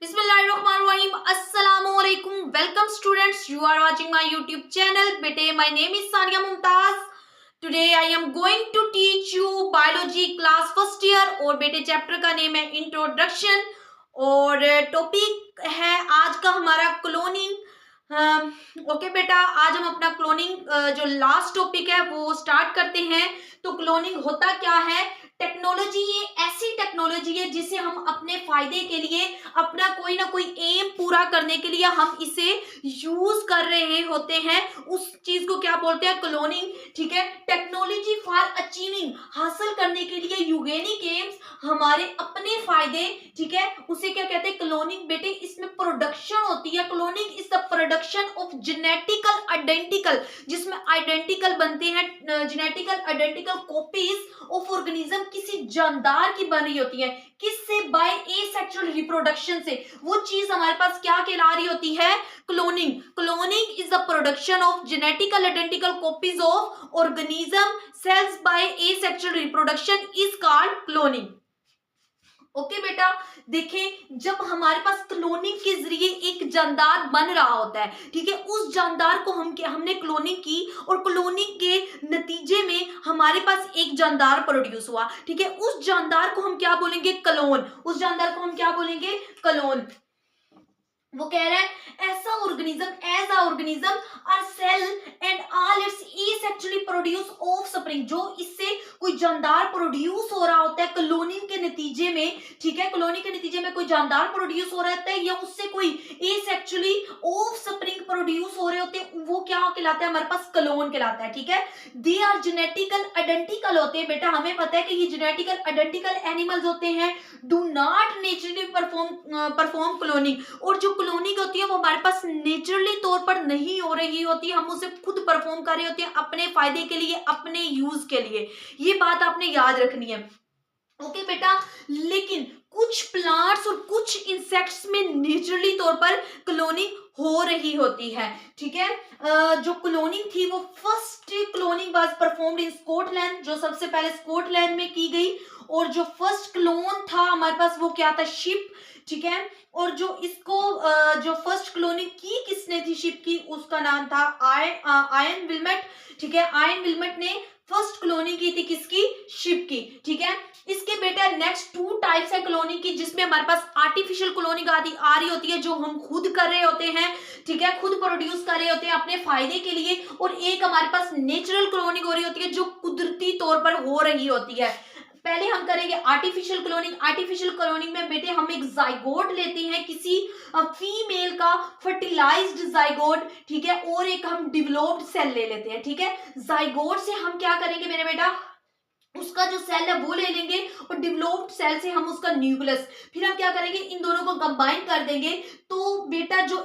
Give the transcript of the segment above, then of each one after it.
Bismillahirrahmanirrahim. Assalamualaikum. Welcome students. You are watching my YouTube channel. Bete, my name is Sania Mumtaz. Today I am going to teach you biology class first year और बेटे chapter का name है introduction और topic है आज का हमारा cloning. Okay बेटा, आज हम अपना क्लोनिंग जो लास्ट टॉपिक है वो स्टार्ट करते हैं। तो क्लोनिंग होता क्या है? टेक्नोलॉजी, ये ऐसी टेक्नोलॉजी है जिसे हम अपने फायदे के लिए, अपना कोई ना कोई एम पूरा करने के लिए हम इसे यूज कर रहे होते हैं। उस चीज को क्या बोलते हैं? क्लोनिंग। ठीक है, टेक्नोलॉजी फॉर अचीविंग, हासिल करने के लिए यूगेनिक एम्स, हमारे अपने फायदे। ठीक है, उसे क्या कहते हैं? क्लोनिंग। बेटे इसमें प्रोडक्शन होती है। Cloning is the production of genetical identical, जिसमें आइडेंटिकल बनते हैं, genetical identical copies of organism, किसी जानदार की बन रही होती है। किससे? बाय एसेक्सुअल रिप्रोडक्शन से। वो चीज हमारे पास क्या कहला रही होती है? Cloning. Cloning is the production of genetical identical copies of organism cells by asexual reproduction is called cloning. Okay बेटा, देखें, जब हमारे पास क्लोनिंग के जरिए एक जानदार बन रहा होता है, ठीक है, उस जानदार को हमने क्लोनिंग की और क्लोनिंग के नतीजे में हमारे पास एक जानदार प्रोड्यूस हुआ। ठीक है, उस जानदार को हम क्या बोलेंगे? क्लोन। उस जानदार को हम क्या बोलेंगे? क्लोन। वो कह रहा है ऐसा organism, as a organism or cell and all its asexually produce offspring, जो इससे कोई जानदार प्रोड्यूस हो रहा होता है क्लोनिंग के नतीजे में। ठीक है, क्लोनिंग के नतीजे में कोई जानदार प्रोड्यूस हो रहा है या उससे कोई एसेक्सुअली ऑफ स्प्रिंग प्रोड्यूस हो रहे होते हैं, वो क्या कहलाता है? हमारे पास क्लोन कहलाता है। ठीक है, दे आर जेनेटिकल आइडेंटिकल होते हैं। बेटा हमें पता है कि ये जेनेटिकल आइडेंटिकल एनिमल्स होते हैं, do not naturally perform cloning, और जो क्लोनिंग होती है वो हमारे पास नेचुरली तौर पर नहीं हो रही होती, हम उसे खुद परफॉर्म कर रहे होते हैं अपने फायदे के लिए, अपने यूज के लिए। ये बात आपने याद रखनी है। ओके बेटा, लेकिन कुछ प्लांट्स और कुछ इंसेक्ट्स में नेचुरली तौर पर क्लोनिंग हो रही होती है। ठीक है, जो क्लोनिंग थी वो first cloning was performed in Scotland, जो सबसे पहले स्कॉटलैंड में की गई। और जो फर्स्ट क्लोन था हमारे पास वो क्या था? शिप। ठीक है, और जो इसको जो फर्स्ट क्लोनिंग की किसने थी शिप की? उसका नाम था आयन विल्मेट। ठीक है, आयन विल्मेट ने फर्स्ट क्लोनिंग की थी किसकी? शिप की। ठीक है, इसके बेटा नेक्स्ट टू टाइप्स है क्लोनिंग की, जिसमें हमारे पास आर्टिफिशियल क्लोनिंग आ रही होती है, जो हम खुद कर रहे होते हैं। ठीक है, खुद प्रोड्यूस कर रहे होते हैं अपने फायदे के लिए, और एक हमारे पास नेचुरल क्लोनिंग हो रही होती है जो कुदरती तौर पर हो रही होती है। पहले हम करेंगे आर्टिफिशियल क्लोनिंग। आर्टिफिशियल क्लोनिंग में बेटे हम एक जाइगोट लेते हैं, किसी फीमेल का फर्टिलाइज्ड जाइगोट। ठीक है, और एक हम डेवलप्ड सेल ले लेते हैं। ठीक है, जाइगोट से हम क्या करेंगे मेरे बेटा? उसका जो सेल है वो ले लेंगे, और डेवलप्ड सेल से हम उसका न्यूक्लियस, फिर हम क्या करेंगे? इन दोनों को कंबाइन कर देंगे। तो बेटा जो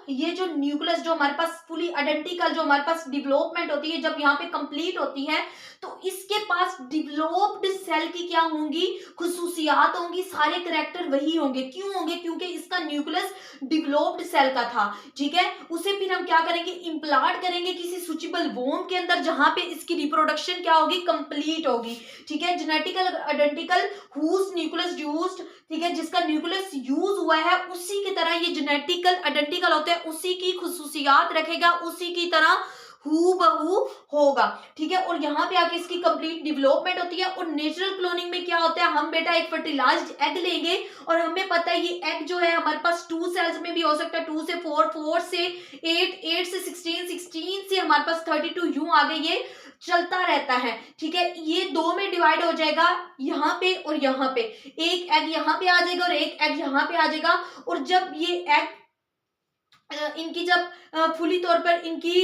ये जो न्यूक्लियस जो हमारे पास फुली आइडेंटिकल जो हमारे पास डेवलपमेंट होती है, जब यहाँ पे कंप्लीट होती है, तो इसके पास डेवलप्ड सेल की क्या होंगी? खुसूसियात होंगी, सारे कैरेक्टर वही होंगे। क्यों होंगे? क्योंकि इसका न्यूक्लियस डेवलप्ड सेल का था। ठीक है, उसे फिर हम क्या करेंगे? इम्प्लांट करेंगे किसी सुचेबल वोम के अंदर, जहां पे इसकी रिप्रोडक्शन क्या होगी? कंप्लीट होगी। ठीक है, genetical identical whose nucleus used, ठीक है, जिसका न्यूक्लियस यूज हुआ है उसी की तरह ये जेनेटिकल आइडेंटिकल होता है, उसी की खुसूसियात रखेगा, उसी की तरह हूबहू होगा। ठीक है, और यहाँ पे आके इसकी कंप्लीट डेवलपमेंट होती है। और नेचुरल क्लोनिंग में क्या होता है? हम बेटा एक फर्टिलाइज्ड एग लेंगे, और हमें पता है ये एग जो है हमारे पास 2 सेल्स में भी हो सकता है, 2 से 4, 4 से 8, 8 से 16, 16 से हमारे पास 32, यूं आगे ये चलता रहता है। ठीक है, ये 2 में डिवाइड हो जाएगा, यहाँ पे और यहाँ पे। एक एग यहाँ पे आ जाएगा और एक एग यहाँ पे आ जाएगा। और जब ये एग इनकी जब फुली तौर पर इनकी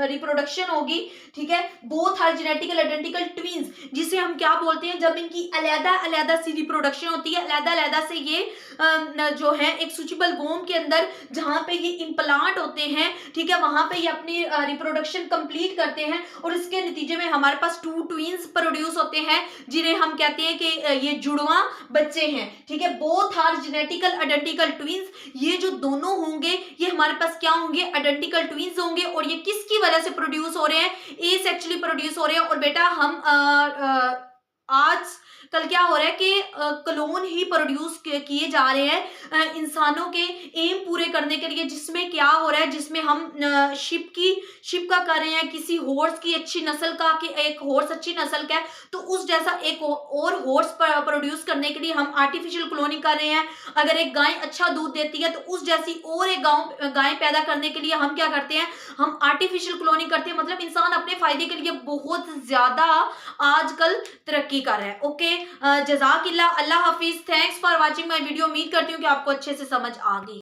रिप्रोडक्शन होगी, ठीक है, both are genetical identical twins, जिसे हम क्या बोलते हैं? जब इनकी अलग अलग सी रिप्रोडक्शन होती है, अलग अलग से ये जो है एक सुचेबल वोम के अंदर जहां पे ये इम्प्लांट होते हैं, ठीक है, वहां पे ये अपनी रिप्रोडक्शन कंप्लीट करते हैं, और इसके नतीजे में हमारे पास 2 ट्विंस प्रोड्यूस होते हैं, जिन्हें हम कहते हैं कि ये जुड़वा बच्चे हैं। ठीक है, both are genetical identical twins, ये जो दोनों होंगे ये हमारे पास क्या होंगे? आइडेंटिकल ट्विंस होंगे। और ये किसकी वजह से प्रोड्यूस हो रहे हैं? एसेक्सुअली प्रोड्यूस हो रहे हैं। और बेटा हम आज कल क्या हो रहा है कि क्लोन ही प्रोड्यूस किए जा रहे हैं इंसानों के एम पूरे करने के लिए, जिसमें क्या हो रहा है, जिसमें हम शिप का कर रहे हैं, किसी हॉर्स की अच्छी नस्ल का, कि एक हॉर्स अच्छी नस्ल का है तो उस जैसा एक और हॉर्स प्रोड्यूस करने के लिए हम आर्टिफिशियल क्लोनिंग कर रहे हैं। अगर एक गाय अच्छा दूध देती है तो उस जैसी और एक गाय पैदा करने के लिए हम क्या करते हैं, हम आर्टिफिशियल क्लोनिंग करते हैं। मतलब इंसान अपने फायदे के लिए बहुत ज्यादा आजकल तरक्की कर रहा है। ओके, जजाकिल्ला, अल्लाह हाफिज, thanks for watching my video. उम्मीद करती हूँ कि आपको अच्छे से समझ आ गई।